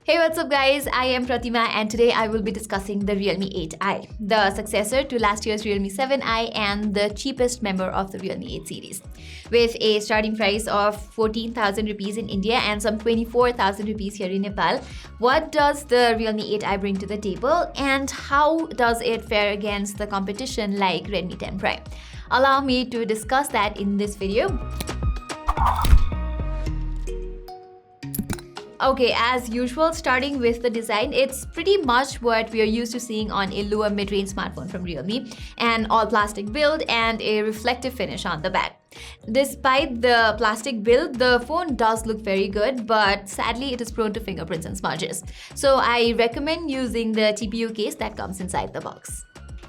Hey, what's up guys? I am Pratima and today I will be discussing the Realme 8i, the successor to last year's Realme 7i and the cheapest member of the Realme 8 series. With a starting price of 14,000 rupees in India and some 24,000 rupees here in Nepal, what does the Realme 8i bring to the table and how does it fare against the competition like Redmi 10 Prime? Allow me to discuss that in this video. Okay, as usual, starting with the design, it's pretty much what we are used to seeing on a lower mid-range smartphone from Realme, an all-plastic build and a reflective finish on the back. Despite the plastic build, the phone does look very good, but sadly it is prone to fingerprints and smudges. So I recommend using the TPU case that comes inside the box.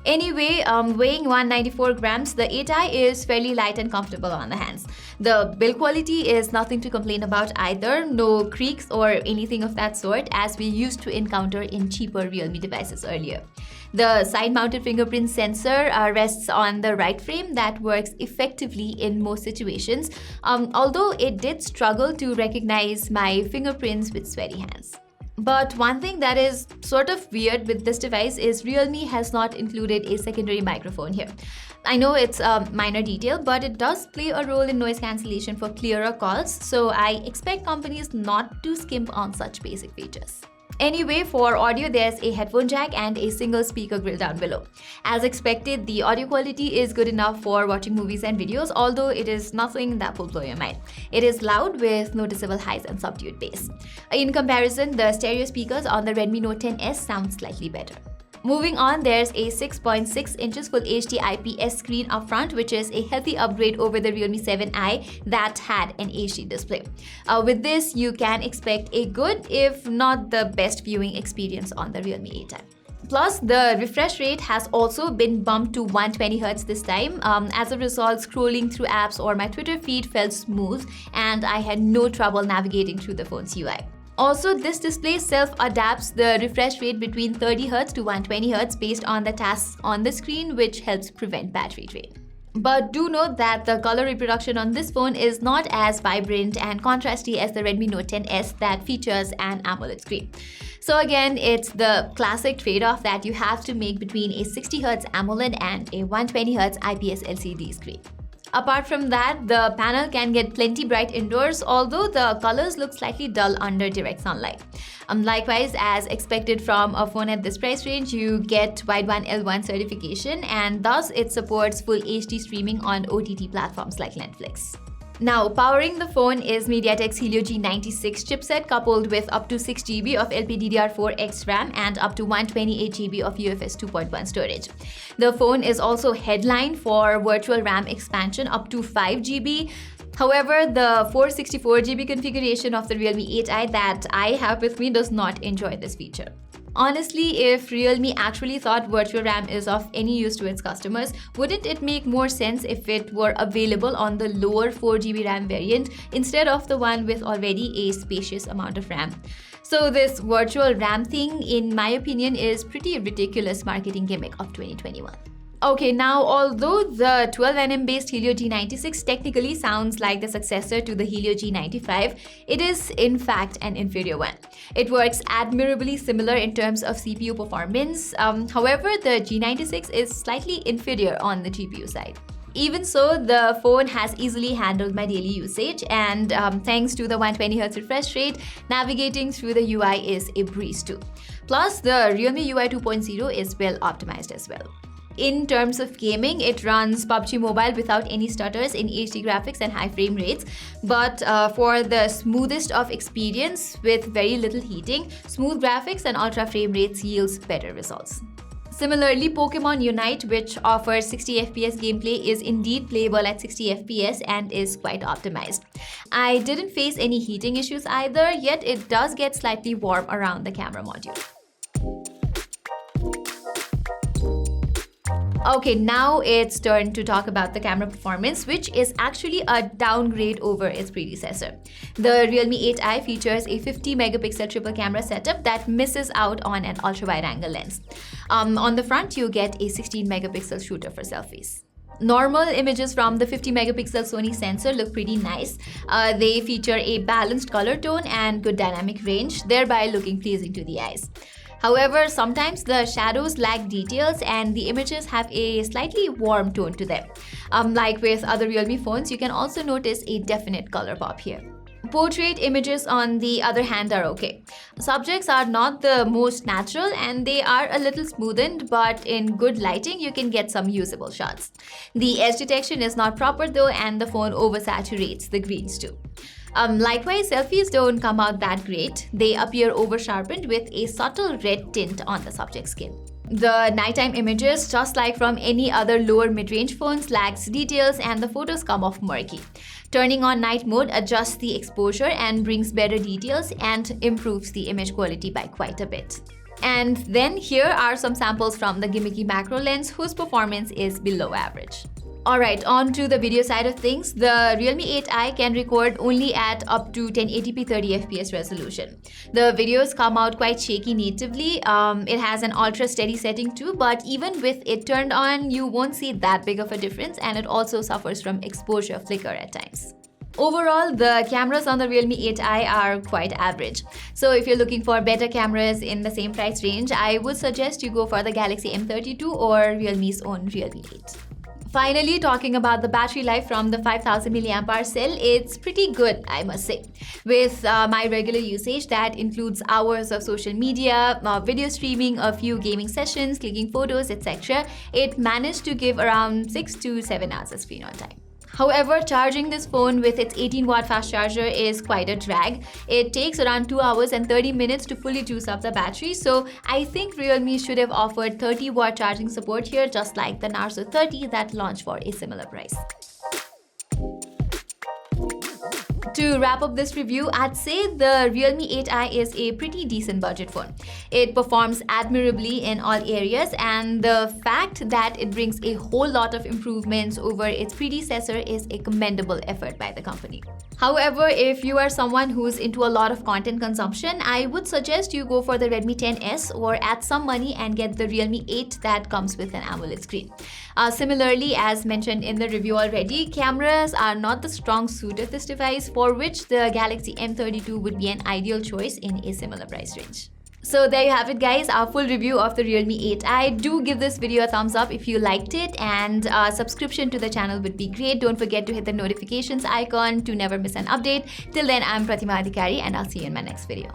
Anyway, weighing 194 grams, the 8i is fairly light and comfortable on the hands. The build quality is nothing to complain about either, no creaks or anything of that sort as we used to encounter in cheaper Realme devices earlier. The side-mounted fingerprint sensor rests on the right frame that works effectively in most situations, although it did struggle to recognize my fingerprints with sweaty hands. But one thing that is sort of weird with this device is Realme has not included a secondary microphone here. I know it's a minor detail, but it does play a role in noise cancellation for clearer calls, so I expect companies not to skimp on such basic features. Anyway, for audio, there's a headphone jack and a single speaker grill down below. As expected, the audio quality is good enough for watching movies and videos, although it is nothing that will blow your mind. It is loud with noticeable highs and subdued bass. In comparison, the stereo speakers on the Redmi Note 10s sound slightly better. Moving on, there's a 6.6 inches Full HD IPS screen up front, which is a healthy upgrade over the Realme 7i that had an HD display. With this, you can expect a good, if not the best viewing experience on the Realme 8i. Plus, the refresh rate has also been bumped to 120Hz this time. As a result, scrolling through apps or my Twitter feed felt smooth and I had no trouble navigating through the phone's UI. Also, this display self-adapts the refresh rate between 30Hz to 120Hz based on the tasks on the screen, which helps prevent battery drain. But do note that the color reproduction on this phone is not as vibrant and contrasty as the Redmi Note 10s that features an AMOLED screen. So again, it's the classic trade-off that you have to make between a 60Hz AMOLED and a 120Hz IPS LCD screen. Apart from that, the panel can get plenty bright indoors, although the colors look slightly dull under direct sunlight. Likewise, as expected from a phone at this price range, you get Wide1L1 certification and thus it supports full HD streaming on OTT platforms like Netflix. Now, powering the phone is MediaTek's Helio G96 chipset coupled with up to 6GB of LPDDR4X RAM and up to 128GB of UFS 2.1 storage. The phone is also headlined for virtual RAM expansion up to 5GB. However, the 464GB configuration of the Realme 8i that I have with me does not enjoy this feature. Honestly, if Realme actually thought virtual RAM is of any use to its customers, wouldn't it make more sense if it were available on the lower 4GB RAM variant instead of the one with already a spacious amount of RAM? So this virtual RAM thing, in my opinion, is pretty ridiculous marketing gimmick of 2021. Okay, now although the 12nm based Helio G96 technically sounds like the successor to the Helio G95, it is in fact an inferior one. It works admirably similar in terms of CPU performance, however the G96 is slightly inferior on the GPU side. Even so, the phone has easily handled my daily usage and thanks to the 120Hz refresh rate, navigating through the UI is a breeze too. Plus, the Realme UI 2.0 is well optimized as well. In terms of gaming, it runs PUBG Mobile without any stutters in HD graphics and high frame rates. But for the smoothest of experience with very little heating, smooth graphics and ultra frame rates yields better results. Similarly, Pokemon Unite, which offers 60 FPS gameplay, is indeed playable at 60 FPS and is quite optimized. I didn't face any heating issues either, yet it does get slightly warm around the camera module. Okay, now it's turn to talk about the camera performance, which is actually a downgrade over its predecessor. The Realme 8i features a 50 megapixel triple camera setup that misses out on an ultra wide angle lens. On the front, you get a 16 megapixel shooter for selfies. Normal images from the 50 megapixel Sony sensor look pretty nice. They feature a balanced color tone and good dynamic range, thereby looking pleasing to the eyes. However, sometimes the shadows lack details and the images have a slightly warm tone to them. Like with other Realme phones, you can also notice a definite color pop here. Portrait images, on the other hand, are okay. Subjects are not the most natural and they are a little smoothened, but in good lighting, you can get some usable shots. The edge detection is not proper though, and the phone oversaturates the greens too. Likewise, selfies don't come out that great. They appear over-sharpened with a subtle red tint on the subject's skin. The nighttime images, just like from any other lower mid-range phones, lacks details and the photos come off murky. Turning on night mode adjusts the exposure and brings better details and improves the image quality by quite a bit. And then here are some samples from the gimmicky macro lens whose performance is below average. Alright, on to the video side of things. The Realme 8i can record only at up to 1080p 30fps resolution. The videos come out quite shaky natively. It has an ultra steady setting too, but even with it turned on, you won't see that big of a difference, and it also suffers from exposure flicker at times. Overall, the cameras on the Realme 8i are quite average. So if you're looking for better cameras in the same price range, I would suggest you go for the Galaxy M32 or Realme's own Realme 8. Finally, talking about the battery life from the 5000 mAh cell, it's pretty good, I must say. With my regular usage, that includes hours of social media, video streaming, a few gaming sessions, clicking photos, etc., it managed to give around 6 to 7 hours of screen on time. However, charging this phone with its 18-watt fast charger is quite a drag. It takes around 2 hours and 30 minutes to fully juice up the battery, so I think Realme should have offered 30-watt charging support here, just like the Narzo 30 that launched for a similar price. To wrap up this review, I'd say the Realme 8i is a pretty decent budget phone. It performs admirably in all areas, and the fact that it brings a whole lot of improvements over its predecessor is a commendable effort by the company. However, if you are someone who's into a lot of content consumption, I would suggest you go for the Redmi 10S or add some money and get the Realme 8 that comes with an AMOLED screen. Similarly, as mentioned in the review already, cameras are not the strong suit of this device, for which the Galaxy M32 would be an ideal choice in a similar price range. So there you have it, guys, our full review of the Realme 8i. Do give this video a thumbs up if you liked it, and subscription to the channel would be great. Don't forget to hit the notifications icon to never miss an update. Till then, I'm Pratima and I'll see you in my next video.